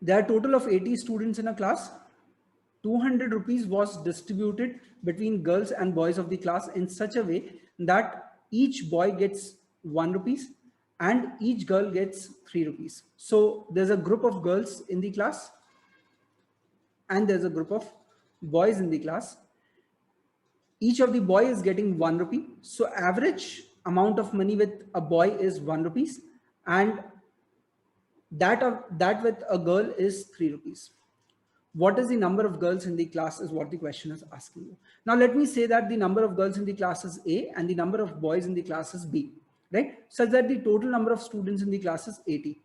There are a total of 80 students in a class. 200 rupees was distributed between girls and boys of the class in such a way that each boy gets 1 rupees and each girl gets 3 rupees. So there's a group of girls in the class and there's a group of boys in the class. Each of the boy is getting 1 rupee. So average amount of money with a boy is 1 rupees and that with a girl is 3 rupees. What is the number of girls in the class is what the question is asking you. Now let me say that the number of girls in the class is A and the number of boys in the class is B, right? Such that the total number of students in the class is 80.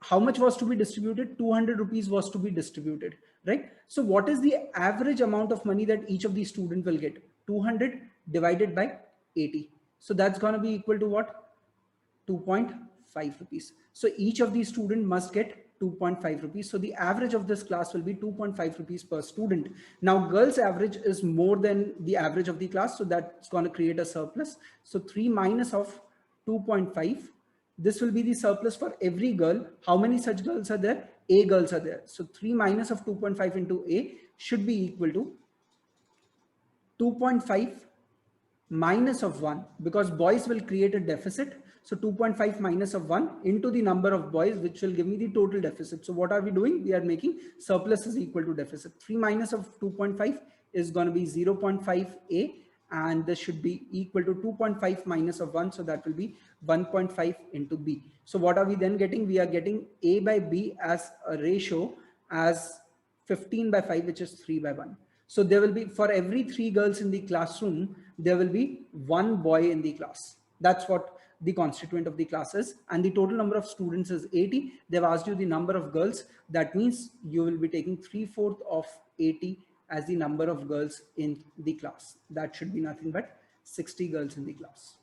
How much was to be distributed? 200 rupees was to be distributed, right? So what is the average amount of money that each of these students will get? 200 divided by 80. So that's going to be equal to what? 2.5 rupees. So each of these students must get 2.5 rupees. So the average of this class will be 2.5 rupees per student. Now girls average is more than the average of the class. So that's going to create a surplus. So 3 minus of 2.5. This will be the surplus for every girl. How many such girls are there? A girls are there. So 3 minus of 2.5 into A should be equal to 2.5 minus of 1, because boys will create a deficit. So 2.5 minus of 1 into the number of boys, which will give me the total deficit. So what are we doing? We are making surplus is equal to deficit. 3 minus of 2.5 is going to be 0.5A, and this should be equal to 2.5 minus of 1. So that will be 1.5 into B. So what are we then getting? We are getting A by B as a ratio as 15 by 5, which is 3 by 1. So there will be, for every 3 girls in the classroom, there will be 1 boy in the class. That's what the constituent of the class is. And the total number of students is 80. They've asked you the number of girls. That means you will be taking 3/4 of 80 as the number of girls in the class. That should be nothing but 60 girls in the class.